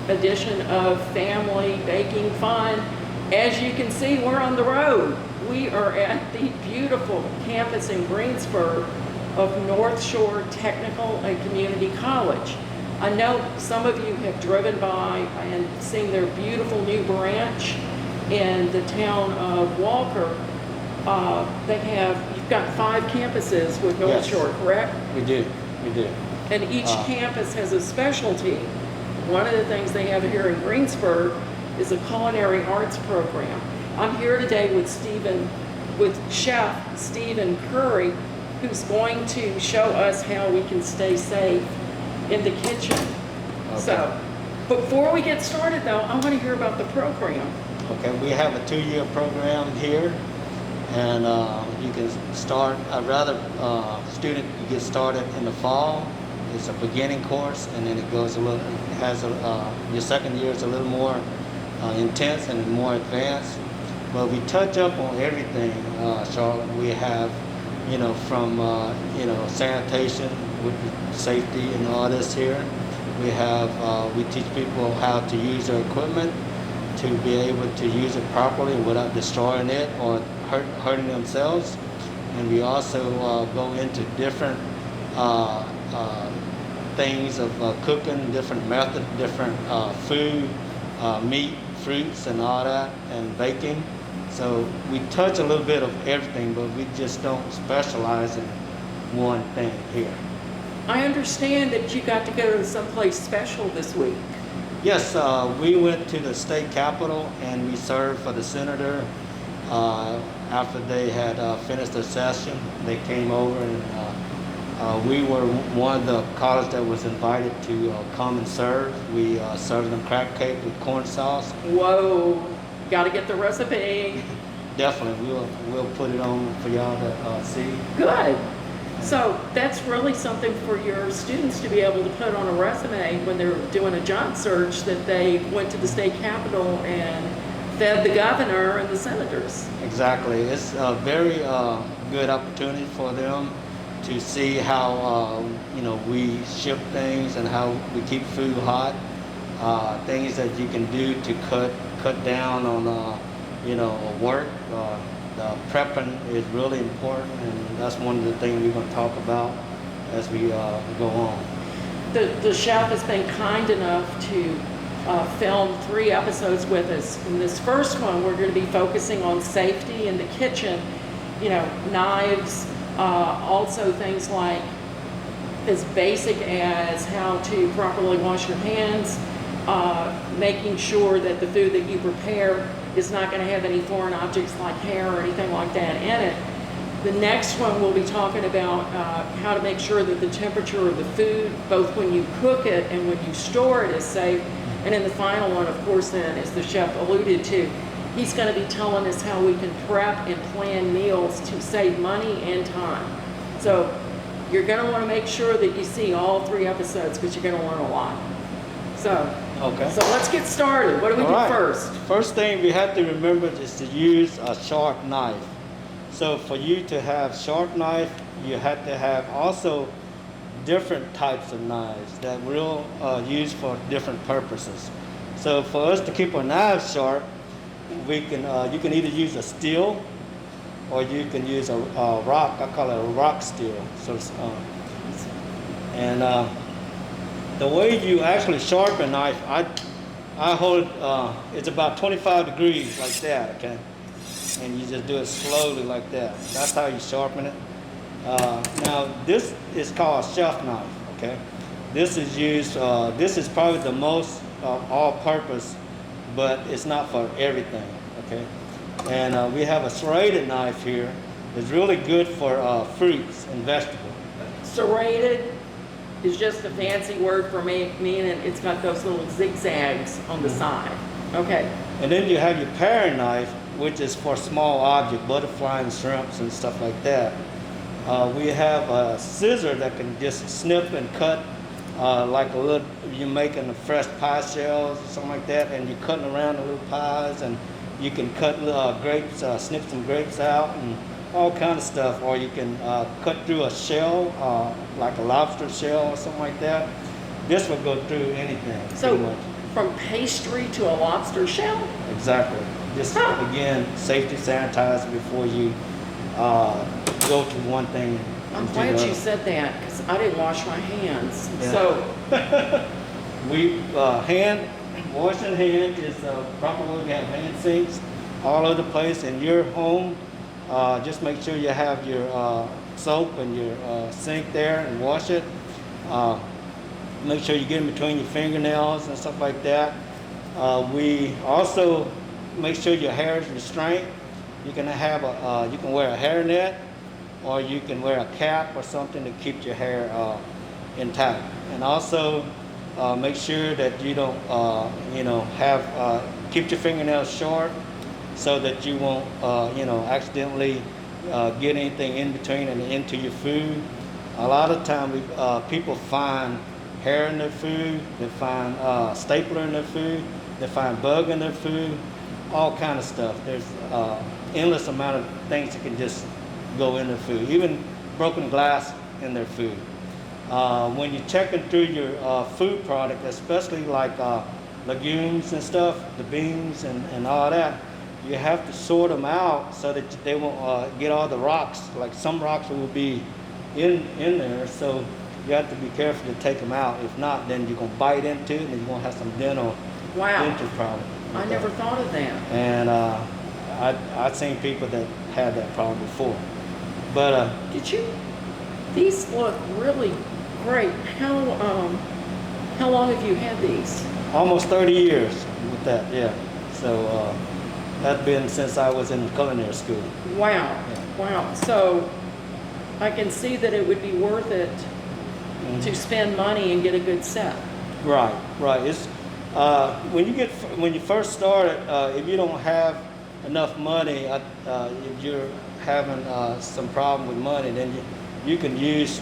edition of Family Baking Fun. As you can see, we're on the road. We are at the beautiful campus in Greensburg of Northshore Technical and Community College. I know some of you have driven by and seen their beautiful new branch in the town of Walker. You've got 5 campuses with Northshore, Yes, correct? we do. And each campus has a specialty. One of the things they have here in Greensburg is a culinary arts program. I'm here today with Chef Stephen Curry, who's going to show us how we can stay safe in the kitchen. Okay. So, before we get started though, I want to hear about the program. Okay, we have a 2-year program here, and you can start. Student, you get started in the fall. It's a beginning course, and then it goes a little. It has your second year is a little more intense and more advanced. But we touch up on everything, Charlotte. We have, from sanitation with safety and all this here. We teach people how to use their equipment to be able to use it properly without destroying it or hurting themselves. And we also go into different things of cooking, different methods, different food, meat, fruits, and all that, and baking. So we touch a little bit of everything, but we just don't specialize in one thing here. I understand that you got to go to someplace special this week. Yes, we went to the state capitol and we served for the senator. After they had finished their session, they came over and we were one of the college that was invited to come and serve. We served them crab cake with corn sauce. Whoa, got to get the recipe. Definitely, we'll put it on for y'all to see. Good. So that's really something for your students to be able to put on a resume when they're doing a job search, that they went to the state capitol and fed the governor and the senators. Exactly. It's a very good opportunity for them to see how we ship things and how we keep food hot. Things that you can do to cut down on work. The prepping is really important, and that's one of the things we're going to talk about as we go on. The chef has been kind enough to film 3 episodes with us. In this first one, we're going to be focusing on safety in the kitchen, knives, also things like as basic as how to properly wash your hands, making sure that the food that you prepare is not going to have any foreign objects like hair or anything like that in it. The next one we'll be talking about how to make sure that the temperature of the food, both when you cook it and when you store it, is safe. And in the final one, of course, then, as the chef alluded to, he's going to be telling us how we can prep and plan meals to save money and time. So you're going to want to make sure that you see all 3 episodes, because you're going to learn a lot. Okay. So let's get started. What do we do first? First thing we have to remember is to use a sharp knife. So for you to have sharp knife, you have to have also different types of knives that we'll use for different purposes. So for us to keep our knives sharp, you can either use a steel or you can use a rock. I call it a rock steel. The way you actually sharpen a knife, I hold it's about 25 degrees like that, okay? And you just do it slowly like that. That's how you sharpen it. Now this is called a chef knife, okay? This is used, this is probably the most all-purpose, but it's not for everything, okay? And we have a serrated knife here. It's really good for fruits and vegetables. Serrated is just a fancy word for meaning it's got those little zigzags on the side. Okay. And then you have your paring knife, which is for small objects, butterfly and shrimps and stuff like that. We have a scissor that can just snip and cut like a little, you're making a fresh pie shells or something like that, and you're cutting around the little pies, and you can cut grapes, snip some grapes out, and all kind of stuff. Or you can cut through a shell, like a lobster shell or something like that. This will go through anything. So from pastry to a lobster shell? Exactly. Just again, safety sanitizer before you go to one thing. I'm and do glad the you other. said that because I didn't wash my hands. Yeah. So, We washing hand is proper way. We have hand sinks all over the place in your home. Just make sure you have your soap and your sink there and wash it. Make sure you get in between your fingernails and stuff like that. We also make sure your hair is restrained. You can you can wear a hairnet, or you can wear a cap or something to keep your hair intact. And also make sure that you don't, keep your fingernails short so that you won't, accidentally get anything in between and into your food. A lot of times people find hair in their food, they find stapler in their food, they find bug in their food, all kind of stuff. There's endless amount of things that can just go in their food, even broken glass in their food. When you're checking through your food product, especially like legumes and stuff, the beans and all that, you have to sort them out so that they won't get all the rocks. Like some rocks will be in there, so you have to be careful to take them out. If not, then you're gonna bite into it and you're gonna have some dental problem. I never thought of that. And I've seen people that had that problem before. But These look really great. How long have you had these? almost 30 years with that, yeah. So that's been since I was in culinary school. Wow, Yeah. wow. So I can see that it would be worth it to spend money and get a good set. Right. It's when you first start it, if you don't have enough money, if you're having some problem with money, then you can use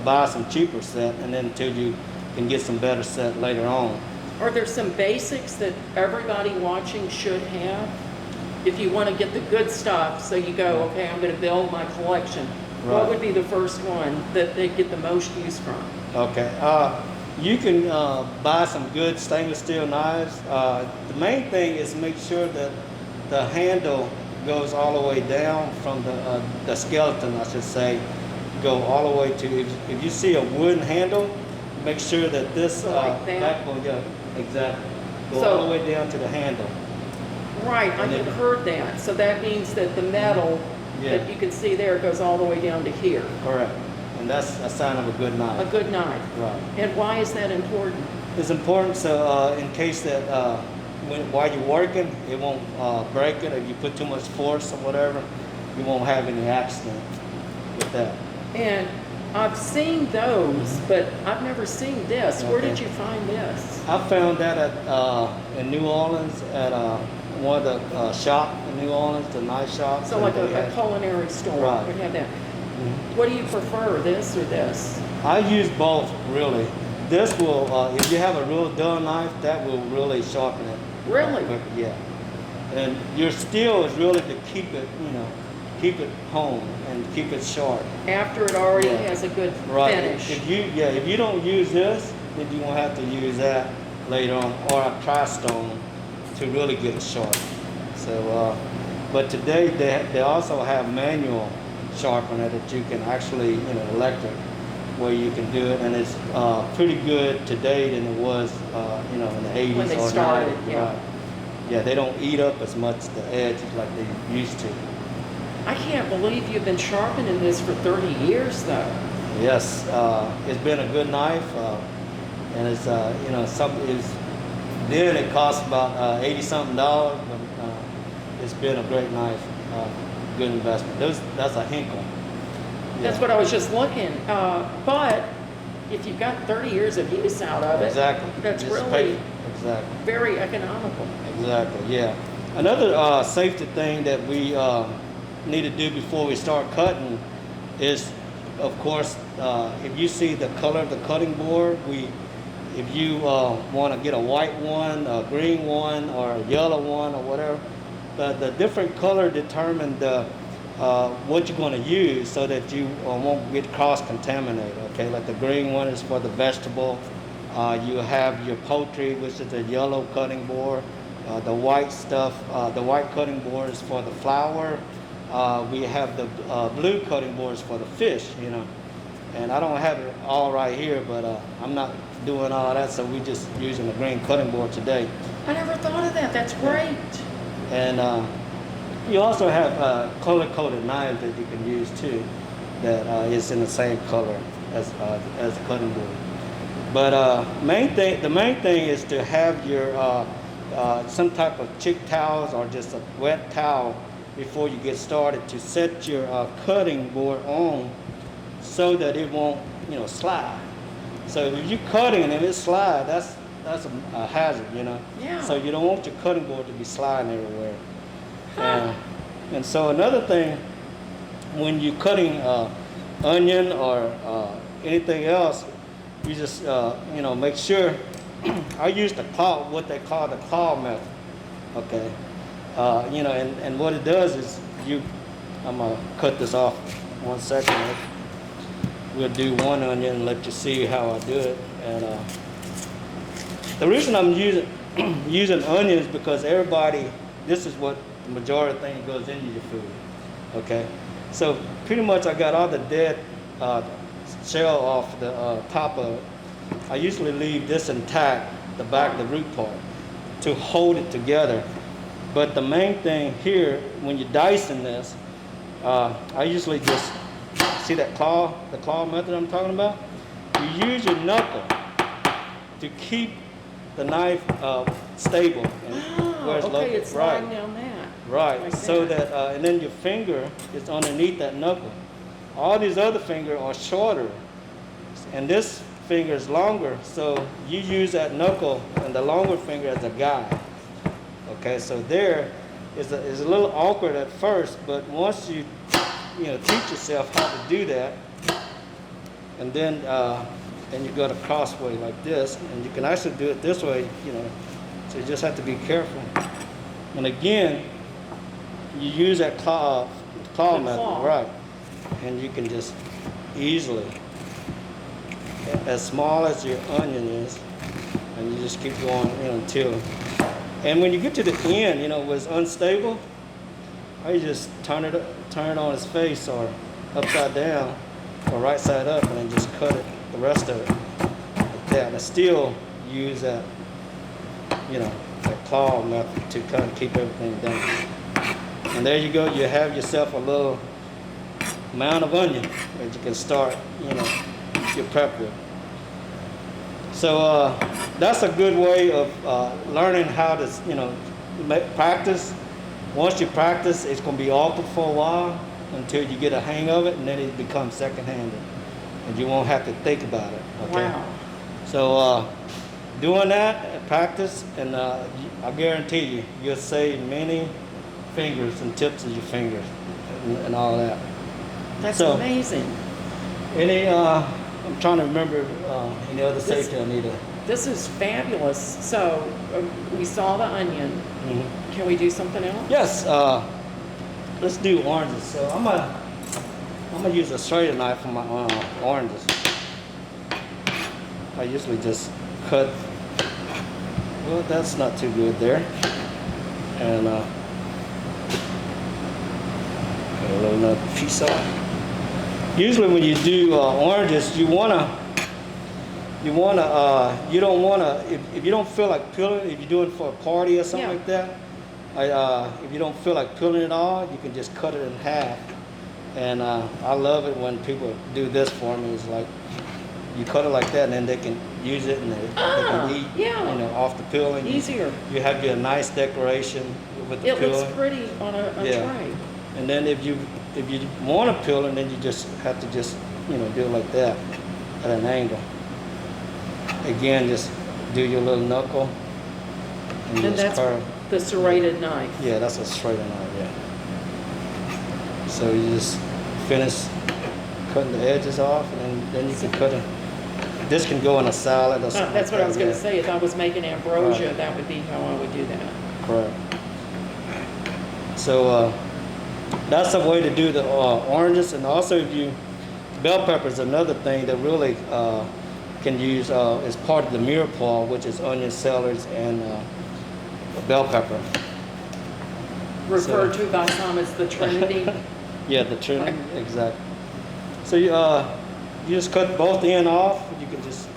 buy some cheaper set, and then until you can get some better set later on. Are there some basics that everybody watching should have? If you want to get the good stuff, so you go, okay, I'm going to build my collection. Right. What would be the first one that they get the most use from? Okay. You can buy some good stainless steel knives. The main thing is make sure that the handle goes all the way down from the skeleton, I should say, go all the way to, if you see a wooden handle, make sure that this So like that? backbone, yeah, exactly, go So- all the way down to the handle. Right, I And had then- heard that. So that means that the metal Yeah. that you can see there goes all the way down to here. Correct. And that's a sign of a good knife. A good knife. Right. And why is that important? It's important so in case that while you're working, it won't break it. If you put too much force or whatever, you won't have any accident with that. And I've seen those, but I've never seen this. Where Okay. did you find this? I found that in New Orleans at one of the shop in New Orleans, the knife shop. So like a culinary store Right. would have that. What do you prefer, this or this? I use both, really. This will, if you have a real dull knife, that will really sharpen it. Really? Yeah. And your skill is really to keep it, keep it home and keep it sharp. After it already Yeah. has a good Right. finish. If you don't use this, then you won't have to use that later on, or a tri-stone to really get it sharp. So, but today they also have manual sharpener that you can actually, electric, where you can do it, and it's pretty good today than it was, in the 80s When they or started, 90s. yeah. Right. Yeah, they don't eat up as much the edges like they used to. I can't believe you've been sharpening this for 30 years though. Yes, it's been a good knife, and it's then it cost about $80-something, but it's been a great knife, good investment. That's a Hinkle. That's what I was just looking. But if you've got 30 years of use out of it, Exactly. that's Just really exactly. very economical. Exactly. Yeah. Another safety thing that we need to do before we start cutting is, of course, if you see the color of the cutting board, if you want to get a white one, a green one, or a yellow one, or whatever, the different color determine what you're going to use so that you won't get cross-contaminated. Okay, like the green one is for the vegetable You have your poultry, which is the yellow cutting board. The white stuff, the white cutting board is for the flour. We have the blue cutting boards for the fish, you know. And I don't have it all right here, but I'm not doing all that, so we're just using the green cutting board today. I never thought of that. That's great. And you also have color-coded knives that you can use too, that is in the same color as the cutting board. But the main thing is to have your some type of chick towels or just a wet towel before you get started to set your cutting board on so that it won't, you know, slide. So if you're cutting and if it slides, that's a hazard, you know. Yeah. So you don't want your cutting board to be sliding everywhere. And so another thing, when you're cutting onion or anything else, you just you know, make sure. I use the claw, what they call the claw method. Okay. You know, and what it does is I'm gonna cut this off 1 second. We'll do one onion and let you see how I do it. And the reason I'm using onions because this is what the majority of things goes into your food. Okay. So pretty much I got all the dead shell off the top of it. I usually leave this intact, the back, the root part, to hold it together. But the main thing here, when you're dicing this, I usually just, see the claw method I'm talking about? You use your knuckle to keep the knife stable. Okay, it's sliding down that. Right, Like so that. that, and then your finger is underneath that knuckle. All these other fingers are shorter, and this finger is longer, so you use that knuckle and the longer finger as a guide. Okay, so there is a little awkward at first, but once you teach yourself how to do that, and then you go the crossway like this, and you can actually do it this way, you know. So you just have to be careful. And again, you use that claw method, right? And you can just easily, as small as your onion is, and you just keep going, you know, until. And when you get to the end, you know, where it's unstable, you just turn it on its face or upside down or right side up, and then just cut it, the rest of it, like that. And I still use that, you know, that claw method to kind of keep everything down. And there you go. You have yourself a little amount of onion that you can start, you know, your prep with. So that's a good way of learning how to, you know, practice. Once you practice, it's going to be awkward for a while until you get a hang of it, and then it becomes second-handed, and you won't have to think about it. Okay? Wow. So doing that, practice, and I guarantee you, you'll save many fingers and tips of your fingers and all that. That's So, amazing. I'm trying to remember any other safety I need to. This is fabulous. So we saw the onion. Mm-hmm. Can we do something else? Yes, let's do oranges. So I'm gonna use a straighter knife for my oranges. I usually just cut. Well, that's not too good there. And cut a little another piece off. Usually when you do oranges, you don't wanna, if you don't feel like peeling, if you're doing it for a party or something like that, if you don't feel like peeling it all, you can just cut it in half. And I love it when people do this for me. It's like, you cut it like that, and then they can use it and they can eat, you know, off the peeling. Easier. You have your nice decoration with the peeling. It looks pretty on a tray. And then if you want to peel it, then you just have to you know, do it like that at an angle. Again, just do your little knuckle and And just that's curve. the serrated knife. Yeah, that's a straighter knife. Yeah. So you just finish cutting the edges off, and then you can cut it. This can go in a salad or something. That's what I was going to Yeah. say. If I was making ambrosia, Right. that would be how I would do that. Correct. So that's a way to do the oranges, and also bell pepper is another thing that really can use as part of the mirepoix, which is onion, celery, and bell pepper. Referred to by some as the Trinity. Yeah, the trim, exactly. So you just cut both end off. You can just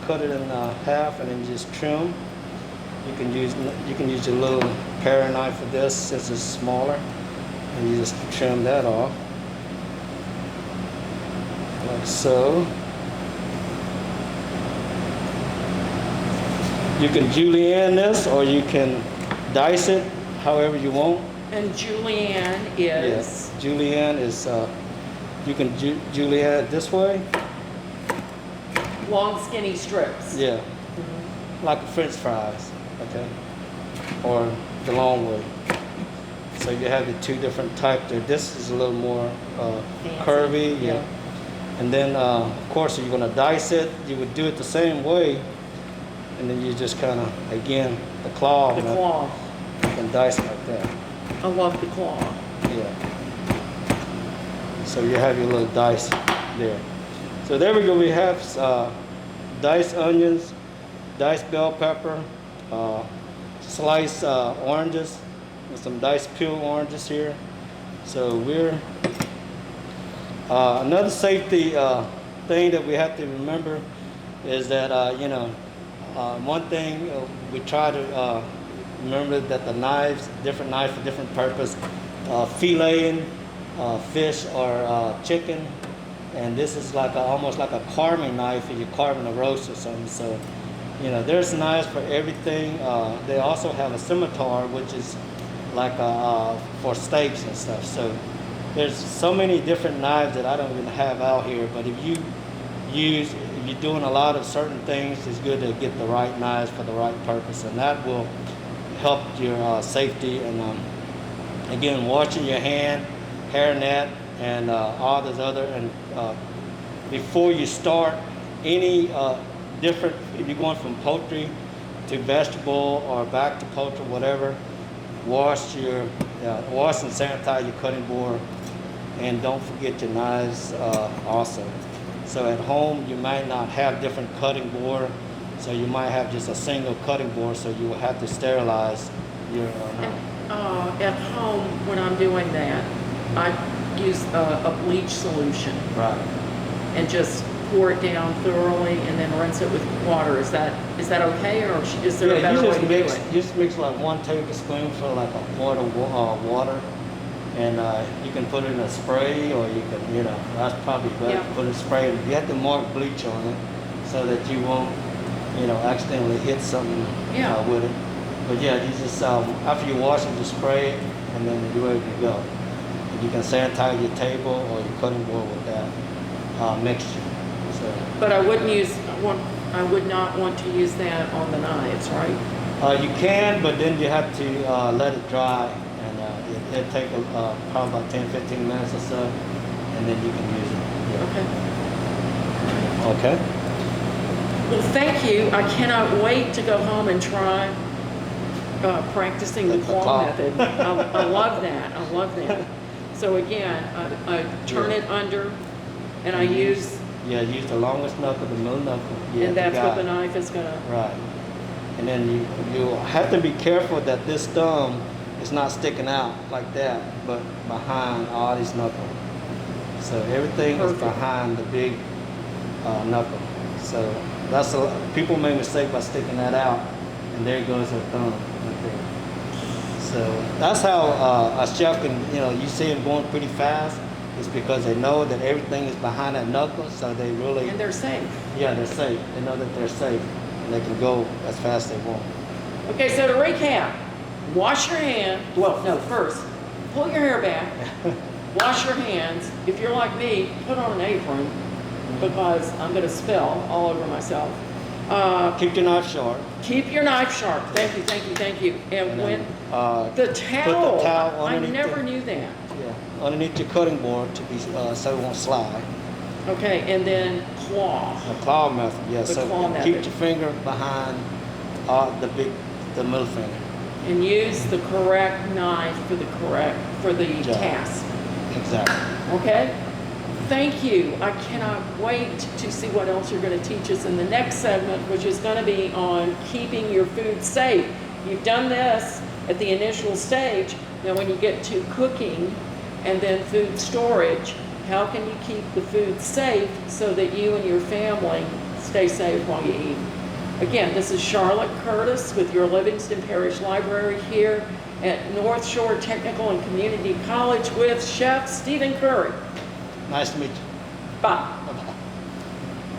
cut it in half and then just trim. You can use your little paring knife for this since it's smaller, and you just trim that off like so. You can julienne this, or you can dice it however you want. And julienne is? Yes, julienne is, you can julienne it this way. Long skinny strips. Yeah, like French fries, okay? Or the long way. So you have the two different types there. This is a little more curvy, yeah. And then, of course, you're gonna dice it. You would do it the same way. And then you just kind of, again, the claw. The claw. You can dice it like that. I love the claw. Yeah. So you have your little dice there. So there we go. We have diced onions, diced bell pepper, sliced oranges, and some diced peeled oranges here. So we're another safety thing that we have to remember is that one thing we try to remember that the knives, different knives for different purpose, filleting fish or chicken, and this is like almost like a carving knife if you're carving a roast or something. So, there's knives for everything. They also have a scimitar, which is like for steaks and stuff. So there's so many different knives that I don't even have out here. But if you're doing a lot of certain things, it's good to get the right knives for the right purpose, and that will help your safety. And again, washing your hand, hairnet, and all those other. And before you start any different, if you're going from poultry to vegetable or back to poultry, whatever, wash and sanitize your cutting board, and don't forget your knives also. So at home, you might not have different cutting board, so you might have just a single cutting board, so you will have to sterilize your knife. At home, when I'm doing that, I use a bleach solution. Right. And just pour it down thoroughly and then rinse it with water. Is that okay, or is there a better way to do it? You just mix like 1 tablespoon for like a quart of water. And you can put it in a spray, or you can, that's probably better to put a spray. You have to mark bleach on it so that you won't, accidentally hit something with it. But yeah, you just, after you wash it, just spray it, and then you're ready to go. And you can sanitize your table or your cutting board with that mixture. So. But I would not want to use that on the knives, right? You can, but then you have to let it dry. It'll take probably about 10-15 minutes or so, and then you can use it. Yeah. Okay. Well, thank you. I cannot wait to go home and try practicing the claw method. I love that. I love that. So again, I turn it under, and I use... Yeah, use the longest knuckle, the middle knuckle. And that's what the knife is going to... Right. And then you have to be careful that this thumb is not sticking out like that, but behind all these knuckles. So everything is behind the big knuckle. So people make a mistake by sticking that out, and there goes their thumb right there. So that's how a chef can, you see them going pretty fast. It's because they know that everything is behind that knuckle, so they really... And they're safe. Yeah, they're safe. They know that they're safe, and they can go as fast as they want. Okay, so to recap, wash your hand. Well, no, first, pull your hair back, wash your hands. If you're like me, put on an apron, because I'm going to spill all over myself. Keep your knife sharp. Keep your knife sharp. Thank you, thank you, thank you. And when the towel, put the towel I never knew that. Yeah, underneath your cutting board to be so it won't slide. Okay, and then claw. The claw method, yes. The claw method. Keep your finger behind the middle finger. And use the correct knife for the task. Exactly. Okay? Thank you. I cannot wait to see what else you're going to teach us in the next segment, which is going to be on keeping your food safe. You've done this at the initial stage. Now when you get to cooking and then food storage, how can you keep the food safe so that you and your family stay safe while you eat? Again, this is Charlotte Curtis with your Livingston Parish Library here at Northshore Technical and Community College with Chef Stephen Curry. Nice to meet you. Bye.